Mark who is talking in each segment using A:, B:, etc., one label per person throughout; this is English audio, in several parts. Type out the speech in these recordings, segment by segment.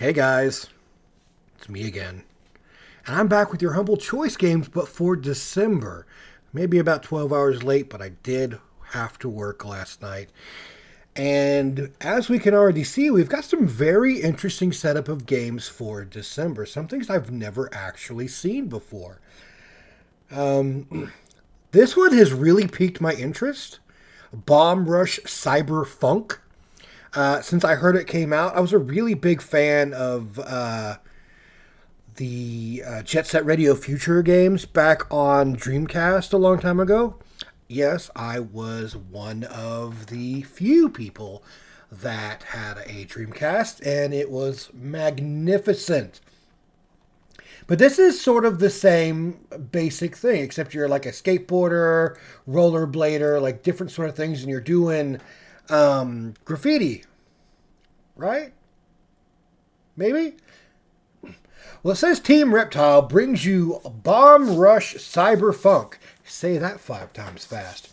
A: Hey guys, it's me again. And I'm back with your Humble Choice games, but for December. Maybe about 12 hours late, but I did have to work last night. And as we can already see, we've got some very interesting setup of games for December. Some things I've never actually seen before. This one has really piqued my interest. Bomb Rush Cyber Funk. Since I heard it came out, I was a really big fan of the Jet Set Radio Future games back on Dreamcast a long time ago. Yes, I was one of the few people that had a Dreamcast, and it was magnificent. But this is sort of the same basic thing, except you're like a skateboarder, rollerblader, like different sort of things, and you're doing graffiti, right? Maybe? Well, it says Team Reptile brings you Bomb Rush Cyber Funk. Say that 5 times fast.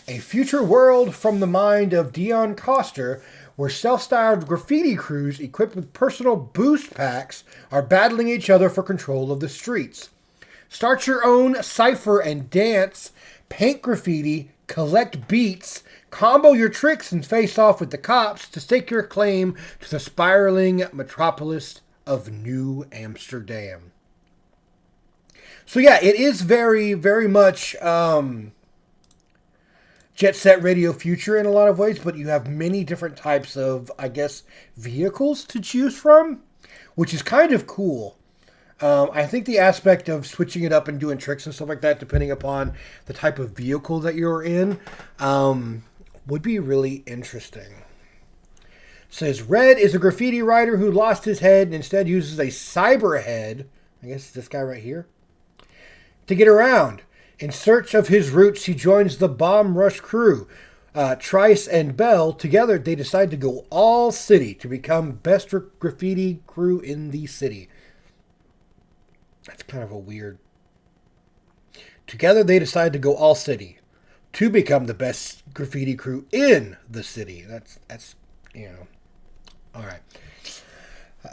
A: A future world from the mind of Dion Coster, where self-styled graffiti crews equipped with personal boost packs are battling each other for control of the streets. Start your own cipher and dance, paint graffiti, collect beats, combo your tricks and face off with the cops to stake your claim to the spiraling metropolis of New Amsterdam. So yeah, it is very, very much Jet Set Radio Future in a lot of ways, but you have many different types of, I guess, vehicles to choose from, which is kind of cool. I think the aspect of switching it up and doing tricks and stuff like that, depending upon the type of vehicle that you're in, would be really interesting. It says Red is a graffiti writer who lost his head and instead uses a cyber head. I guess it's this guy right here. To get around. In search of his roots, he joins the Bomb Rush crew. Trice and Bell, together, they decide to go all city to become best graffiti crew in the city. That's kind of a weird... Together, they decide to go all city to become the best graffiti crew in the city. That's all right.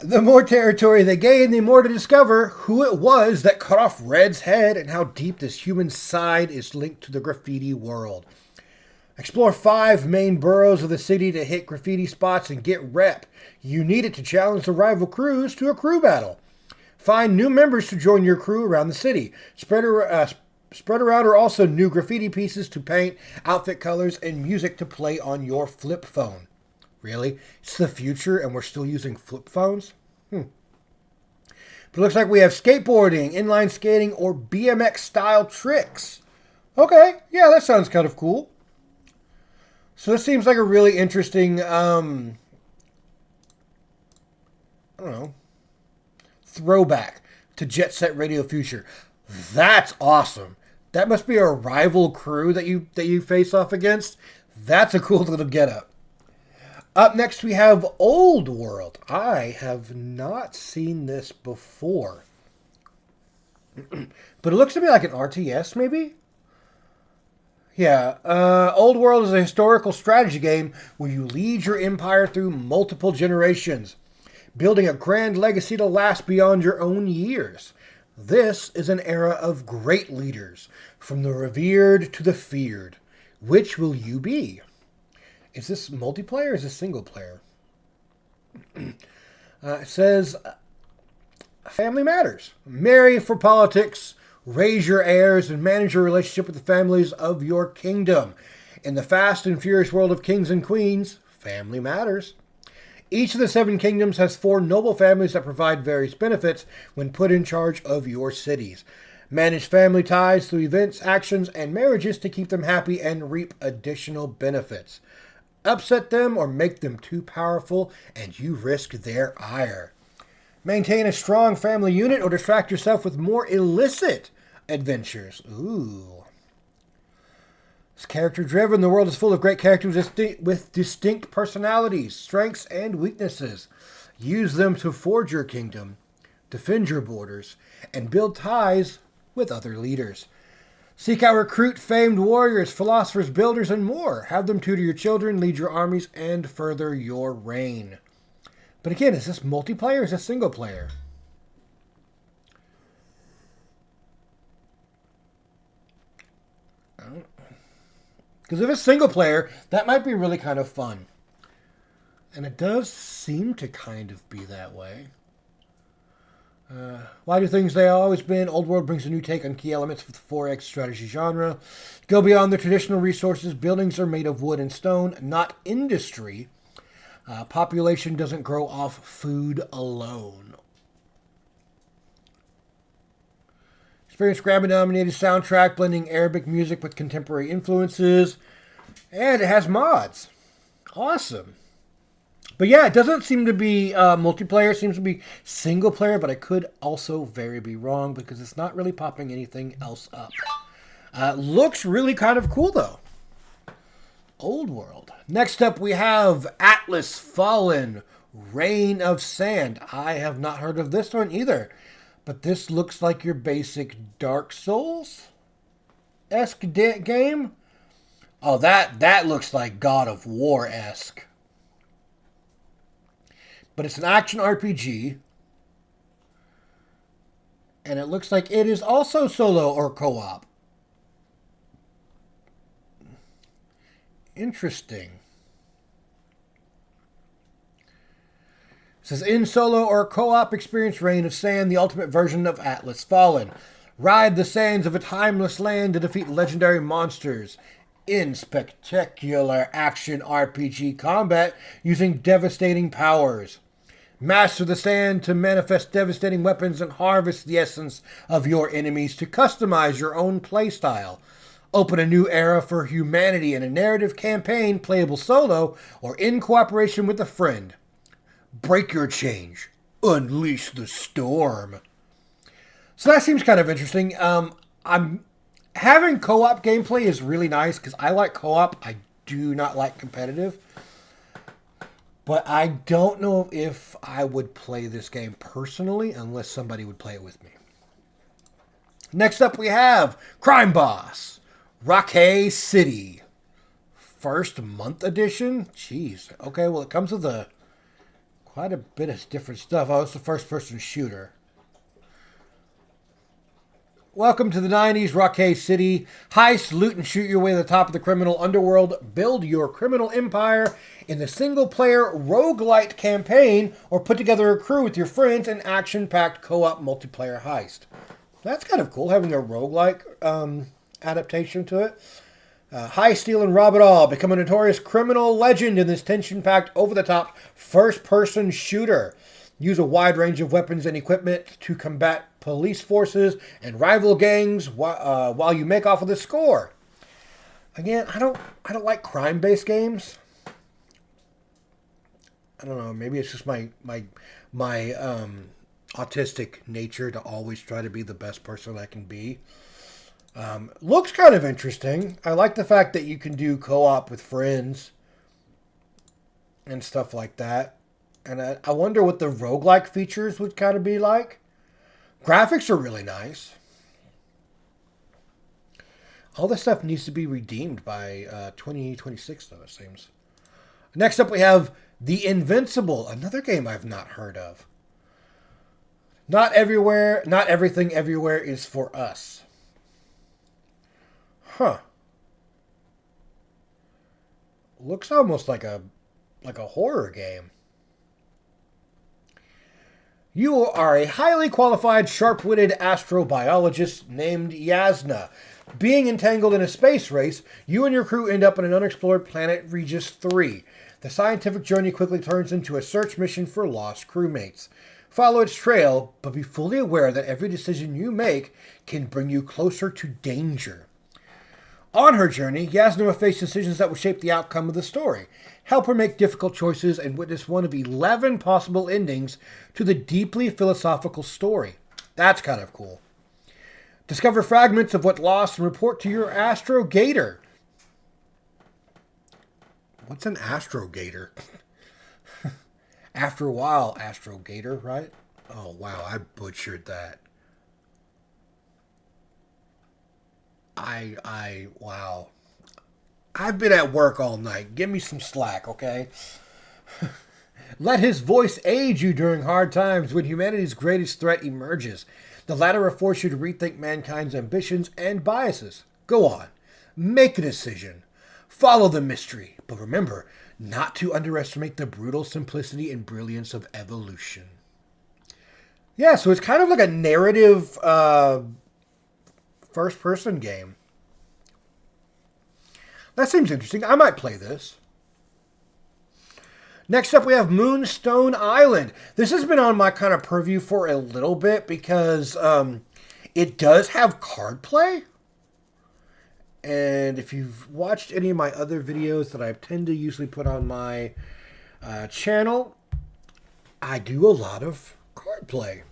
A: The more territory they gain, the more to discover who it was that cut off Red's head and how deep this human side is linked to the graffiti world. Explore 5 main boroughs of the city to hit graffiti spots and get rep. You need it to challenge the rival crews to a crew battle. Find new members to join your crew around the city. Spread around are also new graffiti pieces to paint, outfit colors, and music to play on your flip phone. Really? It's the future and we're still using flip phones? But it looks like we have skateboarding, inline skating, or BMX style tricks. Okay, yeah, that sounds kind of cool. So this seems like a really interesting, throwback to Jet Set Radio Future. That's awesome. That must be a rival crew that you face off against. That's a cool little getup. Up next, we have Old World. I have not seen this before. But it looks to me like an RTS, maybe? Yeah. Old World is a historical strategy game where you lead your empire through multiple generations, building a grand legacy to last beyond your own years. This is an era of great leaders, from the revered to the feared. Which will you be? Is this multiplayer or is this single player? It says, family matters. Marry for politics, raise your heirs, and manage your relationship with the families of your kingdom. In the fast and furious world of kings and queens, family matters. Each of the 7 kingdoms has 4 noble families that provide various benefits when put in charge of your cities. Manage family ties through events, actions, and marriages to keep them happy and reap additional benefits. Upset them or make them too powerful, and you risk their ire. Maintain a strong family unit or distract yourself with more illicit adventures. Ooh. It's character-driven. The world is full of great characters with distinct personalities, strengths, and weaknesses. Use them to forge your kingdom, defend your borders, and build ties with other leaders. Seek out, recruit famed warriors, philosophers, builders, and more. Have them tutor your children, lead your armies, and further your reign. But again, is this multiplayer or is this single player? Because if it's single player, that might be really kind of fun. And it does seem to kind of be that way. Why do things they have always been? Old World brings a new take on key elements of the 4X strategy genre. Go beyond the traditional resources. Buildings are made of wood and stone, not industry. Population doesn't grow off food alone. Experience Grammy-nominated soundtrack, blending Arabic music with contemporary influences. And it has mods. Awesome. But yeah, it doesn't seem to be multiplayer. It seems to be single player, but I could also very be wrong because it's not really popping anything else up. Looks really kind of cool, though. Old World. Next up, we have Atlas Fallen, Reign of Sand. I have not heard of this one either. But this looks like your basic Dark Souls-esque game. Oh, that looks like God of War-esque. But it's an action RPG. And it looks like it is also solo or co-op. Interesting. It says, in solo or co-op, experience Reign of Sand, the ultimate version of Atlas Fallen. Ride the sands of a timeless land to defeat legendary monsters in spectacular action RPG combat using devastating powers. Master the sand to manifest devastating weapons and harvest the essence of your enemies to customize your own playstyle. Open a new era for humanity in a narrative campaign playable solo or in cooperation with a friend. Break your change. Unleash the storm. So that seems kind of interesting. I'm having co-op gameplay is really nice because I like co-op. I do not like competitive. But I don't know if I would play this game personally unless somebody would play it with me. Next up we have Crime Boss, Rockay City. First month edition? Jeez. Okay, well it comes with quite a bit of different stuff. Oh, it's the first person shooter. Welcome to the 90s, Rockay City. Heist, loot, and shoot your way to the top of the criminal underworld. Build your criminal empire in the single-player roguelite campaign or put together a crew with your friends in action-packed co-op multiplayer heist. That's kind of cool, having a roguelike adaptation to it. Heist, steal, and rob it all. Become a notorious criminal legend in this tension-packed, over-the-top, first-person shooter. Use a wide range of weapons and equipment to combat police forces and rival gangs while you make off with a score. Again, I don't like crime-based games. I don't know. Maybe it's just my autistic nature to always try to be the best person I can be. Looks kind of interesting. I like the fact that you can do co-op with friends and stuff like that. And I wonder what the roguelike features would kind of be like. Graphics are really nice. All this stuff needs to be redeemed by 2026, though, it seems. Next up, we have The Invincible, another game I've not heard of. Not everything everywhere is for us. Huh. Looks almost like a horror game. You are a highly qualified, sharp-witted astrobiologist named Yasna. Being entangled in a space race, you and your crew end up on an unexplored planet, Regis 3. The scientific journey quickly turns into a search mission for lost crewmates. Follow its trail, but be fully aware that every decision you make can bring you closer to danger. On her journey, Yasna will face decisions that will shape the outcome of the story. Help her make difficult choices and witness one of 11 possible endings to the deeply philosophical story. That's kind of cool. Discover fragments of what lost and report to your astrogator. What's an astrogator? After a while, astrogator, right? Oh, wow, I butchered that. Wow. I've been at work all night. Give me some slack, okay? Let his voice aid you during hard times when humanity's greatest threat emerges. The latter will force you to rethink mankind's ambitions and biases. Go on. Make a decision. Follow the mystery. But remember, not to underestimate the brutal simplicity and brilliance of evolution. Yeah, so it's kind of like a narrative first-person game. That seems interesting. I might play this. Next up, we have Moonstone Island. This has been on my kind of purview for a little bit because it does have card play. And if you've watched any of my other videos that I tend to usually put on my channel, I do a lot of card play.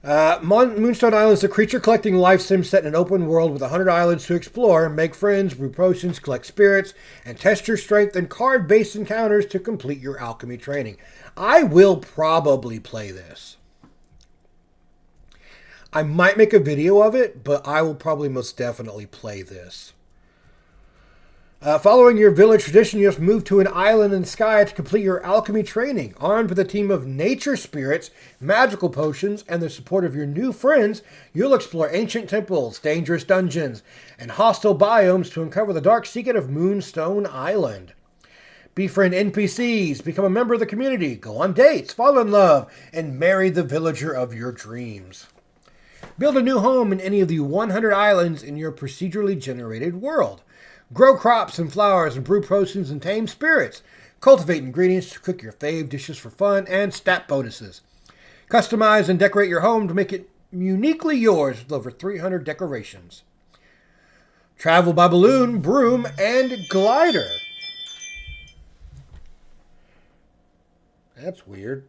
A: Moonstone Island is a creature-collecting life sim set in an open world with 100 islands to explore, make friends, brew potions, collect spirits, and test your strength in card-based encounters to complete your alchemy training. I will probably play this. I might make a video of it, but I will probably most definitely play this. Following your village tradition, you must move to an island in the sky to complete your alchemy training. Armed with a team of nature spirits, magical potions, and the support of your new friends, you'll explore ancient temples, dangerous dungeons, and hostile biomes to uncover the dark secret of Moonstone Island. Befriend NPCs, become a member of the community, go on dates, fall in love, and marry the villager of your dreams. Build a new home in any of the 100 islands in your procedurally generated world. Grow crops and flowers and brew potions and tame spirits. Cultivate ingredients to cook your fave dishes for fun and stat bonuses. Customize and decorate your home to make it uniquely yours with over 300 decorations. Travel by balloon, broom, and glider. That's weird.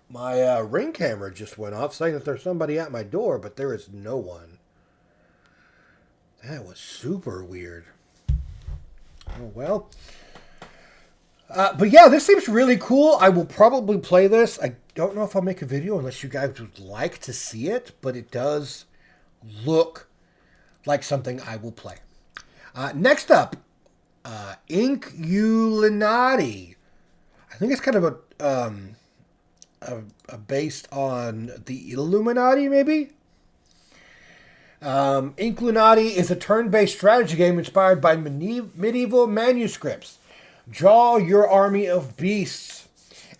A: My Ring camera just went off saying that there's somebody at my door, but there is no one. That was super weird. Oh, well. But yeah, this seems really cool. I will probably play this. I don't know if I'll make a video unless you guys would like to see it, but it does look like something I will play. Next up, Inkulinati. I think it's kind of a based on the Illuminati, maybe? Inkulinati is a turn-based strategy game inspired by medieval manuscripts. Draw your army of beasts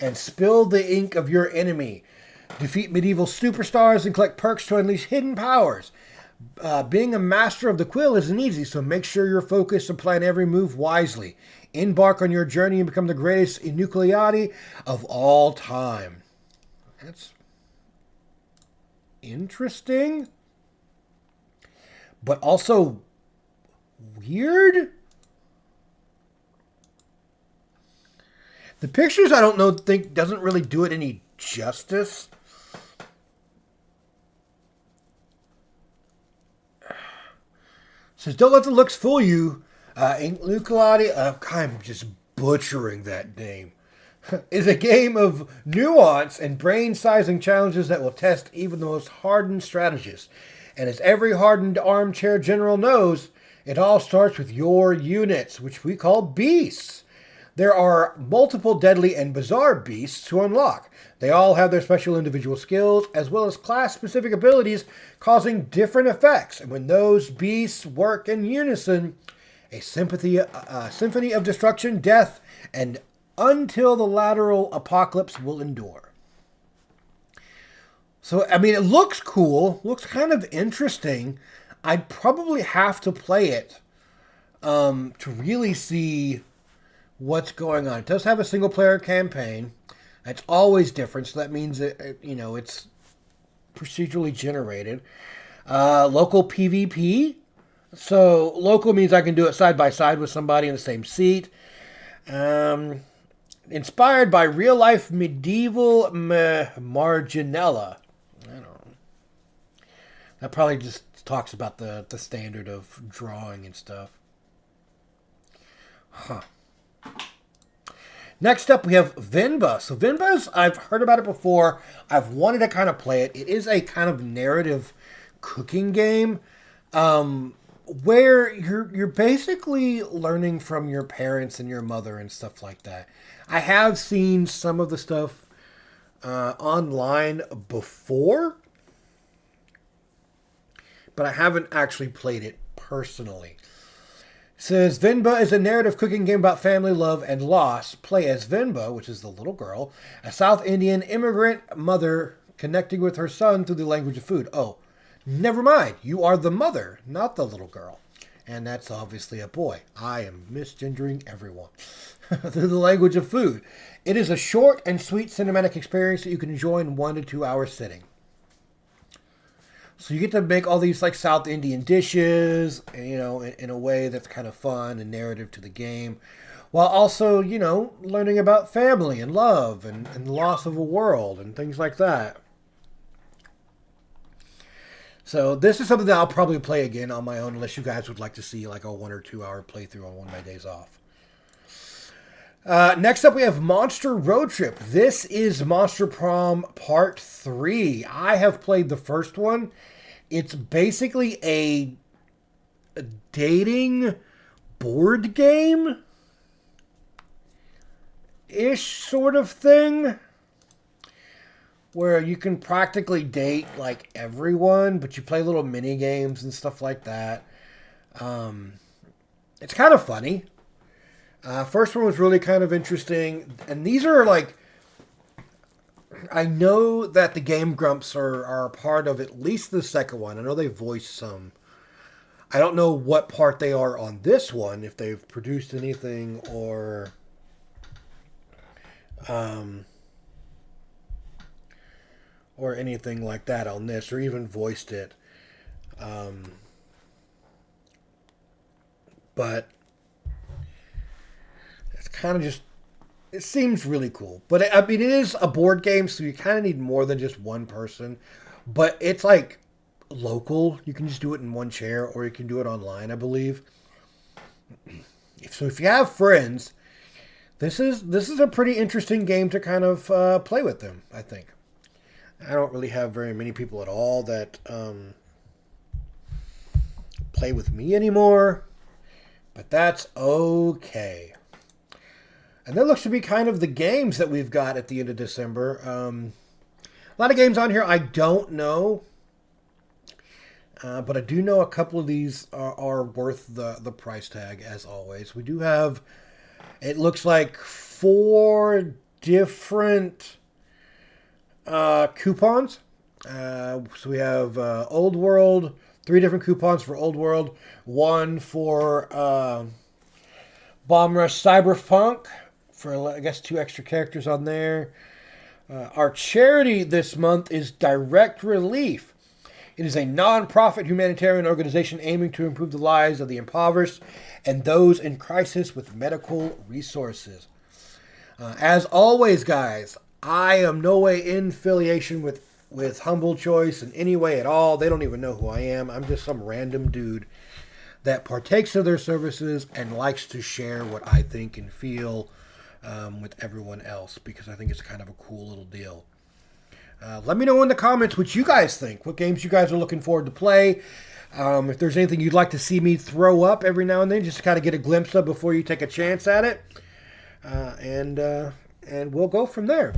A: and spill the ink of your enemy. Defeat medieval superstars and collect perks to unleash hidden powers. Being a master of the quill isn't easy, so make sure you're focused and plan every move wisely. Embark on your journey and become the greatest Inkulinati of all time. That's interesting. But also weird. The pictures I don't think doesn't really do it any justice. Says don't let the looks fool you. Inkulinati, I'm just butchering that name. Is a game of nuance and brain-sizing challenges that will test even the most hardened strategists. And as every hardened armchair general knows, it all starts with your units, which we call beasts. There are multiple deadly and bizarre beasts to unlock. They all have their special individual skills, as well as class-specific abilities, causing different effects. And when those beasts work in unison, a symphony of destruction, death, and until the lateral apocalypse will endure. So, I mean, it looks cool. Looks kind of interesting. I'd probably have to play it to really see what's going on. It does have a single-player campaign. It's always different, so that means that, it's procedurally generated. Local PvP. So, local means I can do it side-by-side with somebody in the same seat. Inspired by real-life medieval Marginella. I don't know. That probably just talks about the standard of drawing and stuff. Huh. Next up, we have Venba. So Venba's, I've heard about it before. I've wanted to kind of play it. It is a kind of narrative cooking game where you're basically learning from your parents and your mother and stuff like that. I have seen some of the stuff online before, but I haven't actually played it personally. It says Venba is a narrative cooking game about family, love, and loss. Play as Venba, which is the little girl, a South Indian immigrant mother connecting with her son through the language of food. Oh, never mind. You are the mother, not the little girl. And that's obviously a boy. I am misgendering everyone. Through the language of food. It is a short and sweet cinematic experience that you can enjoy in 1 to 2 hour sitting. So you get to make all these like South Indian dishes, you know, in a way that's kind of fun and narrative to the game, while also, you know, learning about family and love and the loss of a world and things like that. So this is something that I'll probably play again on my own, unless you guys would like to see like a 1 or 2 hour playthrough on one of my days off. Next up, we have Monster Road Trip. This is Monster Prom Part 3. I have played the first one. It's basically a dating board game-ish sort of thing, where you can practically date like everyone, but you play little mini games and stuff like that. It's kind of funny. First one was really kind of interesting, and these are like, I know that the Game Grumps are a part of at least the second one. I know they voiced some. I don't know what part they are on this one, if they've produced anything or anything like that on this, or even voiced it. But it's kind of just, it seems really cool. But I mean, it is a board game, so you kind of need more than just one person. But it's like local. You can just do it in one chair, or you can do it online, I believe. So if you have friends, this is a pretty interesting game to kind of play with them, I think. I don't really have very many people at all that play with me anymore, but that's okay. And that looks to be kind of the games that we've got at the end of December. A lot of games on here I don't know, but I do know a couple of these are worth the price tag, as always. We do have, it looks like, 4 different coupons. So we have Old World, 3 different coupons for Old World, 1 for Bomb Rush Cyberpunk, for I guess 2 extra characters on there. Our charity this month is Direct Relief. It is a non-profit humanitarian organization aiming to improve the lives of the impoverished and those in crisis with medical resources. As always, guys, I am no way in affiliation with Humble Choice in any way at all. They don't even know who I am. I'm just some random dude that partakes of their services and likes to share what I think and feel with everyone else, because I think it's kind of a cool little deal. Let me know in the comments what you guys think, what games you guys are looking forward to play. If there's anything you'd like to see me throw up every now and then, just to kind of get a glimpse of before you take a chance at it. And we'll go from there.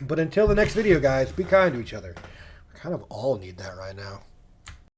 A: But until the next video, guys, be kind to each other. We kind of all need that right now.